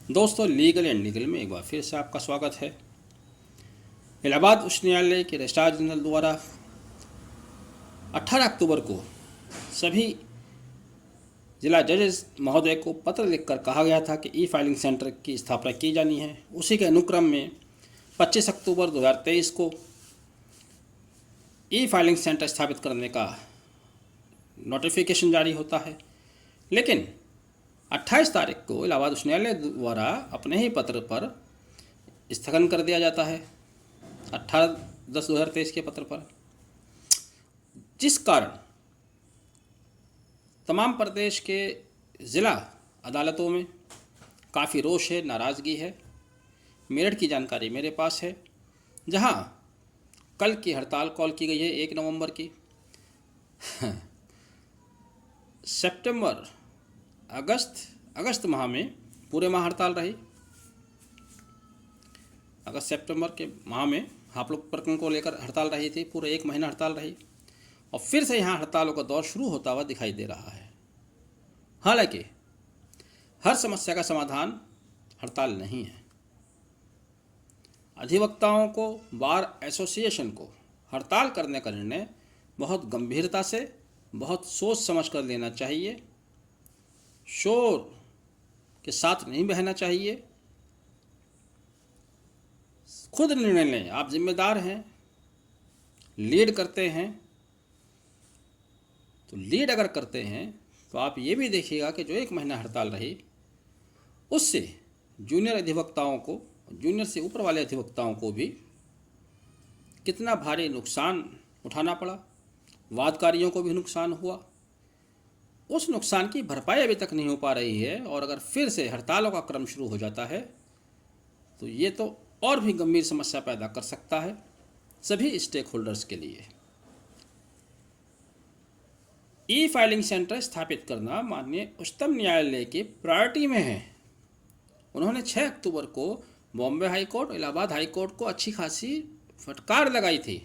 दोस्तों, legal and legal में एक बार फिर से आपका स्वागत है। इलाहाबाद उच्च न्यायालय के रजिस्ट्रार जनरल द्वारा 18 अक्टूबर को सभी जिला जजेस महोदय को पत्र लिखकर कहा गया था कि ई फाइलिंग सेंटर की स्थापना की जानी है। उसी के अनुक्रम में 25 अक्टूबर 2023 को ई फाइलिंग सेंटर स्थापित करने का नोटिफिकेशन जारी होता है, लेकिन 28 तारीख को इलाहाबाद उच्च न्यायालय द्वारा अपने ही पत्र पर स्थगन कर दिया जाता है, 18/10/2023 के पत्र पर, जिस कारण तमाम प्रदेश के ज़िला अदालतों में काफ़ी रोष है, नाराज़गी है। मेरठ की जानकारी मेरे पास है, जहां कल की हड़ताल कॉल की गई है 1 नवंबर की। सितंबर अगस्त माह में पूरे माह हड़ताल रही। अगस्त सितंबर के माह में आप लोग प्रकरण को लेकर हड़ताल रही थी, पूरे 1 महीना हड़ताल रही, और फिर से यहाँ हड़तालों का दौर शुरू होता हुआ दिखाई दे रहा है। हालांकि हर समस्या का समाधान हड़ताल नहीं है। अधिवक्ताओं को, बार एसोसिएशन को हड़ताल करने का निर्णय बहुत गंभीरता से, बहुत सोच समझ कर लेना चाहिए। शोर के साथ नहीं बहना चाहिए। खुद निर्णय लें, आप जिम्मेदार हैं, लीड करते हैं। तो लीड अगर करते हैं तो आप ये भी देखिएगा कि जो 1 महीना हड़ताल रही, उससे जूनियर अधिवक्ताओं को, जूनियर से ऊपर वाले अधिवक्ताओं को भी कितना भारी नुकसान उठाना पड़ा, वादकारियों को भी नुकसान हुआ। उस नुकसान की भरपाई अभी तक नहीं हो पा रही है, और अगर फिर से हड़तालों का क्रम शुरू हो जाता है तो ये तो और भी गंभीर समस्या पैदा कर सकता है सभी स्टेक होल्डर्स के लिए। ई फाइलिंग सेंटर स्थापित करना माननीय उच्चतम न्यायालय की प्रायोरिटी में है। उन्होंने 6 अक्टूबर को Bombay high court, Allahabad high court को अच्छी खासी फटकार लगाई थी।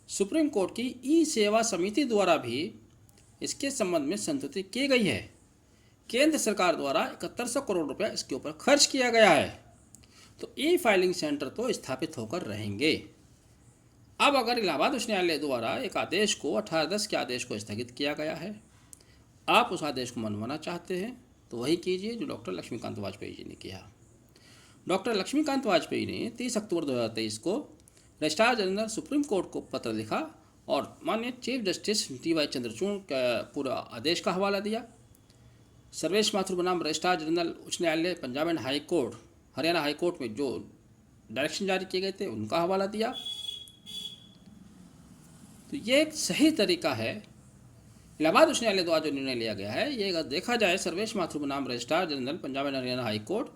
सुप्रीम कोर्ट की ई सेवा समिति द्वारा भी इसके संबंध में संस्तुति की गई है। केंद्र सरकार द्वारा 7100 करोड़ रुपया इसके ऊपर खर्च किया गया है। तो ई फाइलिंग सेंटर तो स्थापित होकर रहेंगे। अब अगर इलाहाबाद उच्च न्यायालय द्वारा एक आदेश को, 18/10 के आदेश को स्थगित किया गया है, आप उस आदेश को मनवाना चाहते हैं तो वही कीजिए जो डॉक्टर लक्ष्मीकांत वाजपेयी जी ने किया। डॉक्टर लक्ष्मीकांत वाजपेयी ने 30 अक्टूबर 2023 को रजिस्ट्रार जनरल सुप्रीम कोर्ट को पत्र लिखा और माननीय चीफ जस्टिस DY चंद्रचूड़ का पूरा आदेश का हवाला दिया। सर्वेश माथुर बनाम रजिस्ट्रार जनरल उच्च न्यायालय Punjab and high court, Haryana high court में जो डायरेक्शन जारी किए गए थे उनका हवाला दिया। तो ये एक सही तरीका है। इलाहाबाद उच्च न्यायालय द्वारा जो निर्णय लिया गया है, ये अगर देखा जाए सर्वेश माथुर बनाम registrar general Punjab and Haryana high court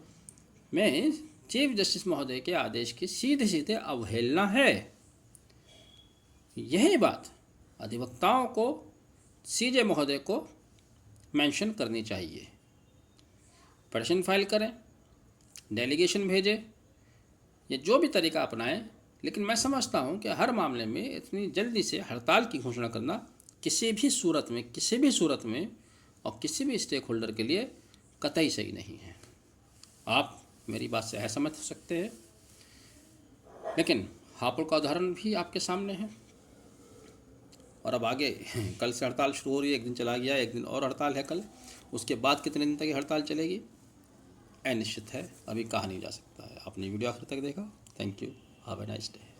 में चीफ जस्टिस महोदय के आदेश की सीधे सीधे अवहेलना है। यही बात अधिवक्ताओं को, CJ महोदय को मेंशन करनी चाहिए। पिटीशन फाइल करें, डेलीगेशन भेजें, ये जो भी तरीका अपनाएं, लेकिन मैं समझता हूं कि हर मामले में इतनी जल्दी से हड़ताल की घोषणा करना किसी भी सूरत में और किसी भी स्टेक होल्डर के लिए कतई सही नहीं है। आप मेरी बात से असहमत हो सकते हैं, लेकिन हापुड़ का उदाहरण भी आपके सामने है। और अब आगे कल से हड़ताल शुरू हो रही है, 1 दिन चला गया, 1 दिन और हड़ताल है कल, उसके बाद कितने दिन तक ये हड़ताल चलेगी अनिश्चित है, अभी कहा नहीं जा सकता है। आपने वीडियो आखिर तक देखा, thank you, have a nice day.